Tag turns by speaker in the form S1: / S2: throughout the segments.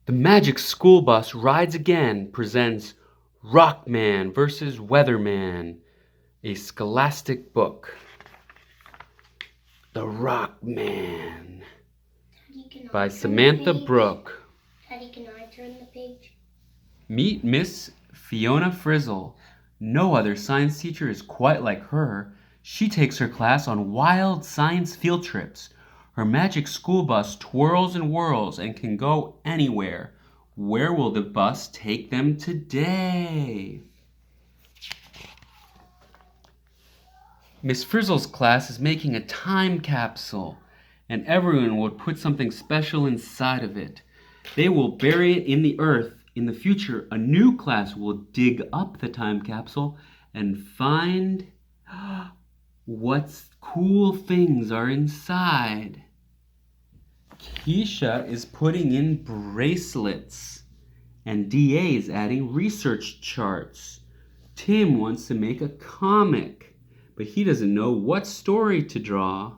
S1: The Magic School Bus Rides Again presents Rockman vs. Weatherman, a scholastic book. The Rockman by Samantha Brooke.
S2: Daddy, can I turn the page?
S1: Meet Miss Fiona Frizzle. No other science teacher is quite like her. She takes her class on wild science field trips. Her magic school bus twirls and whirls and can go anywhere. Where will the bus take them today? Miss Frizzle's class is making a time capsule, and everyone will put something special inside of it. They will bury it in the earth. In the future, a new class will dig up the time capsule and find what cool things are inside. Keisha is putting in bracelets, and DA is adding research charts. Tim wants to make a comic, but he doesn't know what story to draw.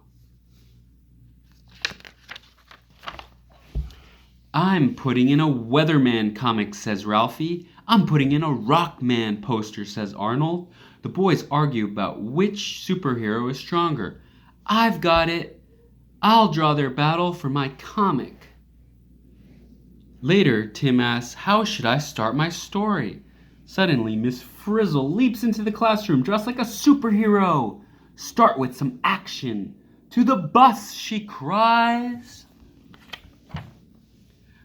S1: I'm putting in a Weatherman comic, says Ralphie. I'm putting in a Rockman poster, says Arnold. The boys argue about which superhero is stronger. I've got it. I'll draw their battle for my comic. Later, Tim asks, how should I start my story? Suddenly, Miss Frizzle leaps into the classroom dressed like a superhero. Start with some action. To the bus, she cries.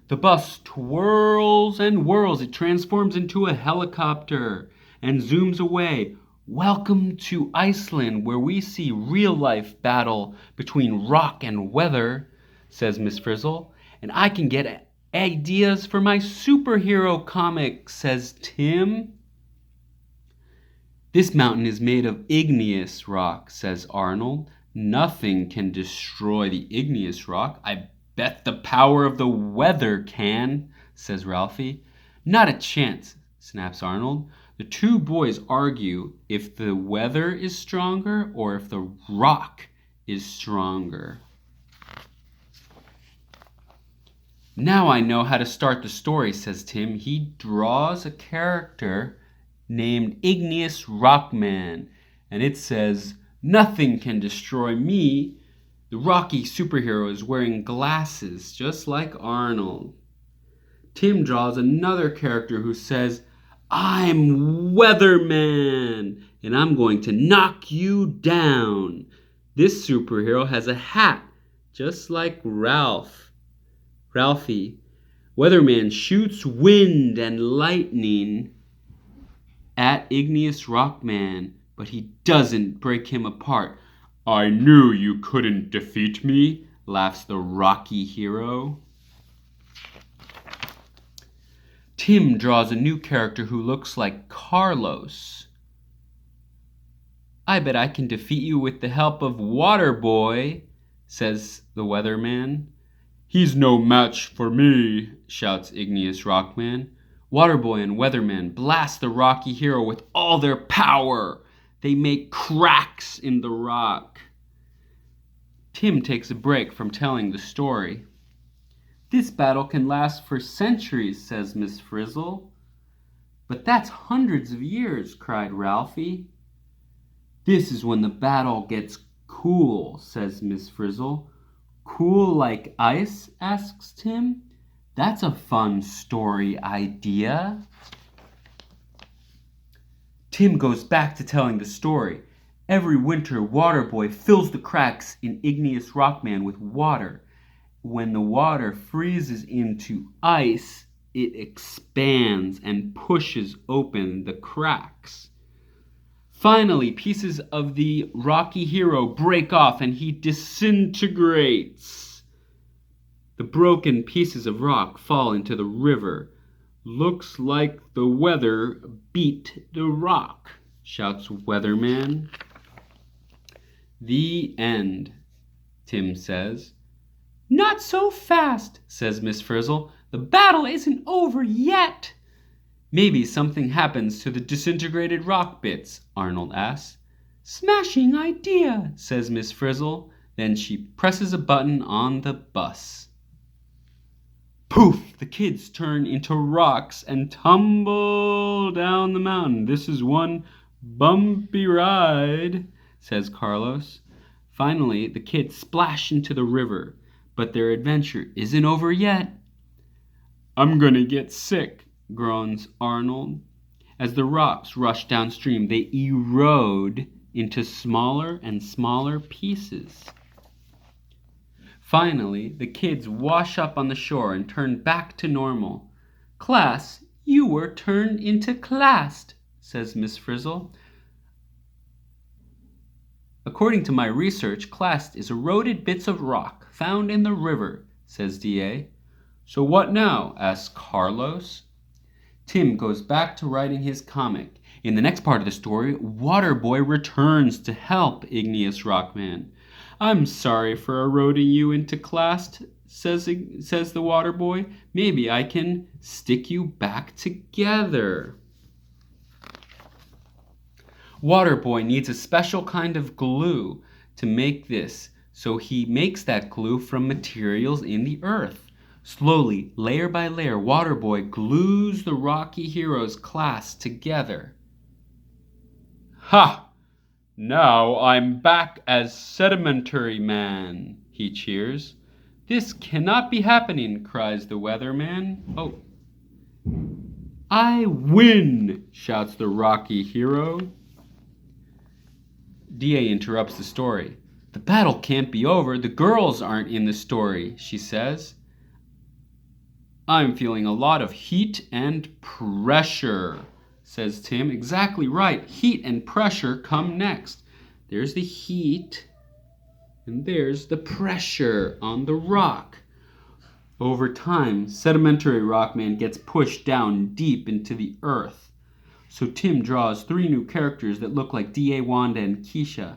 S1: The bus twirls and whirls. It transforms into a helicopter and zooms away. Welcome to Iceland, where we see real-life battle between rock and weather, says Miss Frizzle. And I can get ideas for my superhero comic, says Tim. This mountain is made of igneous rock, says Arnold. Nothing can destroy the igneous rock. I bet the power of the weather can, says Ralphie. Not a chance, snaps Arnold. The two boys argue if the weather is stronger or if the rock is stronger. Now I know how to start the story, says Tim. He draws a character named Igneous Rockman, and it says, nothing can destroy me. The Rocky superhero is wearing glasses, just like Arnold. Tim draws another character who says, I'm Weatherman, and I'm going to knock you down. This superhero has a hat, just like Ralphie. Weatherman shoots wind and lightning at Igneous Rockman, but he doesn't break him apart. I knew you couldn't defeat me, laughs the Rocky hero. Tim draws a new character who looks like Carlos. I bet I can defeat you with the help of Waterboy, says the Weatherman. He's no match for me, shouts Igneous Rockman. Waterboy and Weatherman blast the Rocky hero with all their power. They make cracks in the rock. Tim takes a break from telling the story. This battle can last for centuries, says Miss Frizzle. But that's hundreds of years, cried Ralphie. This is when the battle gets cool, says Miss Frizzle. Cool like ice, asks Tim. That's a fun story idea. Tim goes back to telling the story. Every winter, Waterboy fills the cracks in Igneous Rockman with water. When the water freezes into ice, it expands and pushes open the cracks. Finally, pieces of the Rocky hero break off and he disintegrates. The broken pieces of rock fall into the river. Looks like the weather beat the rock, shouts Weatherman. The end, Tim says. Not so fast, says Miss Frizzle. The battle isn't over yet. Maybe something happens to the disintegrated rock bits, Arnold asks. Smashing idea, says Miss Frizzle. Then she presses a button on the bus. Poof! the kids turn into rocks and tumble down the mountain. This is one bumpy ride, says Carlos. Finally, the kids splash into the river, but their adventure isn't over yet. I'm gonna get sick, groans Arnold. As the rocks rush downstream, they erode into smaller and smaller pieces. Finally, the kids wash up on the shore and turn back to normal. Class, you were turned into classed, says Miss Frizzle. According to my research, clast is eroded bits of rock found in the river, says D.A. So what now? Asks Carlos. Tim goes back to writing his comic. In the next part of the story, Waterboy returns to help Igneous Rockman. I'm sorry for eroding you into clast, says the Waterboy. Maybe I can stick you back together. Waterboy needs a special kind of glue to make this, so he makes that glue from materials in the earth. Slowly, layer by layer, Waterboy glues the Rocky Hero's class together. Ha! Now I'm back as Sedimentary Man, he cheers. This cannot be happening, cries the Weatherman. Oh. I win, shouts the Rocky Hero. D.A. interrupts the story. The battle can't be over. The girls aren't in the story, she says. I'm feeling a lot of heat and pressure, says Tim. Exactly right. Heat and pressure come next. There's the heat, and there's the pressure on the rock. Over time, Sedimentary Rockman gets pushed down deep into the earth. So Tim draws 3 new characters that look like D.A., Wanda, and Keisha.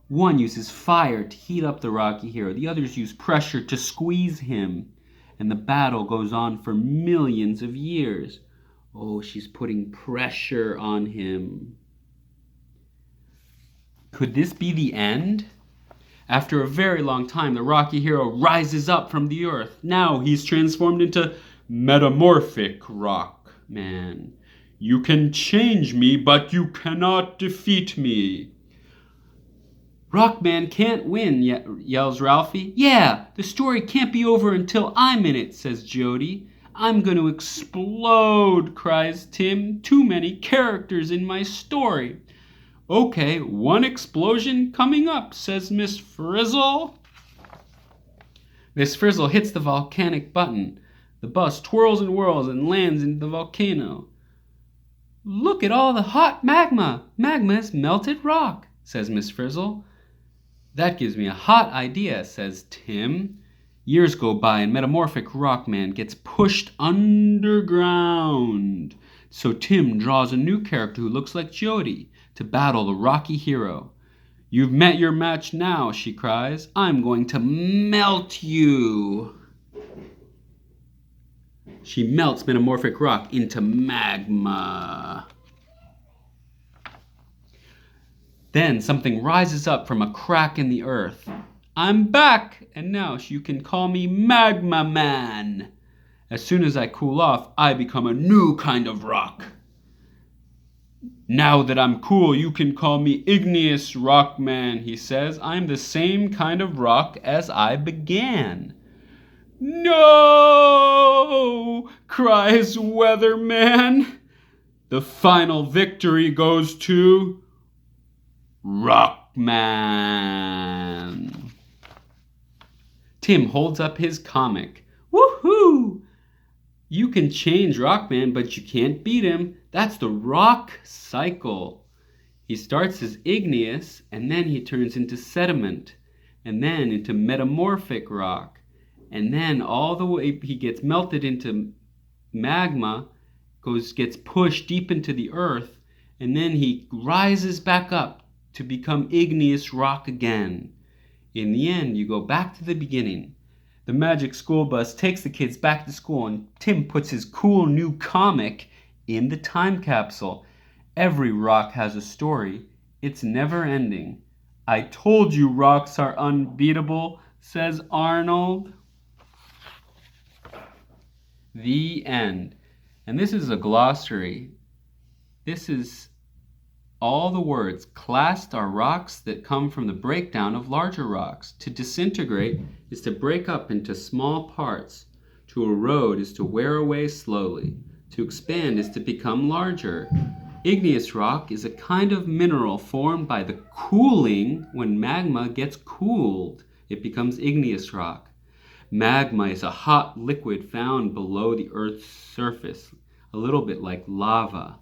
S1: One uses fire to heat up the Rocky Hero. The others use pressure to squeeze him. And the battle goes on for millions of years. Oh, she's putting pressure on him. Could this be the end? After a very long time, the Rocky Hero rises up from the earth. Now he's transformed into Metamorphic Rockman. You can change me, but you cannot defeat me. Rockman can't win, yells Ralphie. Yeah, the story can't be over until I'm in it, says Jody. I'm going to explode, cries Tim. Too many characters in my story. Okay, one explosion coming up, says Miss Frizzle. Miss Frizzle hits the volcanic button. The bus twirls and whirls and lands into the volcano. Look at all the hot magma. Magma's melted rock, says Miss Frizzle. That gives me a hot idea, says Tim. Years go by and Metamorphic Rockman gets pushed underground. So Tim draws a new character who looks like Jody to battle the Rocky Hero. You've met your match now, she cries. I'm going to melt you. She melts Metamorphic Rock into magma. Then something rises up from a crack in the earth. I'm back, and now you can call me Magma Man. As soon as I cool off, I become a new kind of rock. Now that I'm cool, you can call me Igneous Rockman, he says. I'm the same kind of rock as I began. No! Cries Weatherman. The final victory goes to Rockman. Tim holds up his comic. Woohoo! You can change Rockman, but you can't beat him. That's the rock cycle. He starts as igneous, and then he turns into sediment, and then into metamorphic rock, and then all the way he gets melted into magma, gets pushed deep into the earth, and then he rises back up to become igneous rock again. In the end, you go back to the beginning. The magic school bus takes the kids back to school, and Tim puts his cool new comic in the time capsule. Every rock has a story. It's never ending. I told you rocks are unbeatable, says Arnold. The end. And this is a glossary. This is all the words. Clast are rocks that come from the breakdown of larger rocks. To disintegrate is to break up into small parts. To erode is to wear away slowly. To expand is to become larger. Igneous rock is a kind of mineral formed by the cooling. When magma gets cooled, it becomes igneous rock. Magma is a hot liquid found below the Earth's surface, a little bit like lava.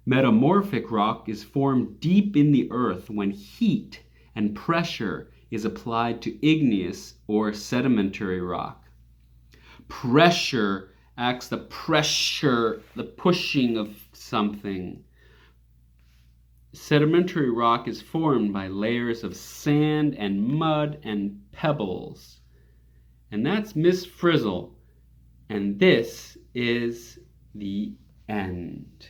S1: Metamorphic rock is formed deep in the earth when heat and pressure is applied to igneous or sedimentary rock. Pressure acts the pushing of something. Sedimentary rock is formed by layers of sand and mud and pebbles. And that's Miss Frizzle. And this is the end.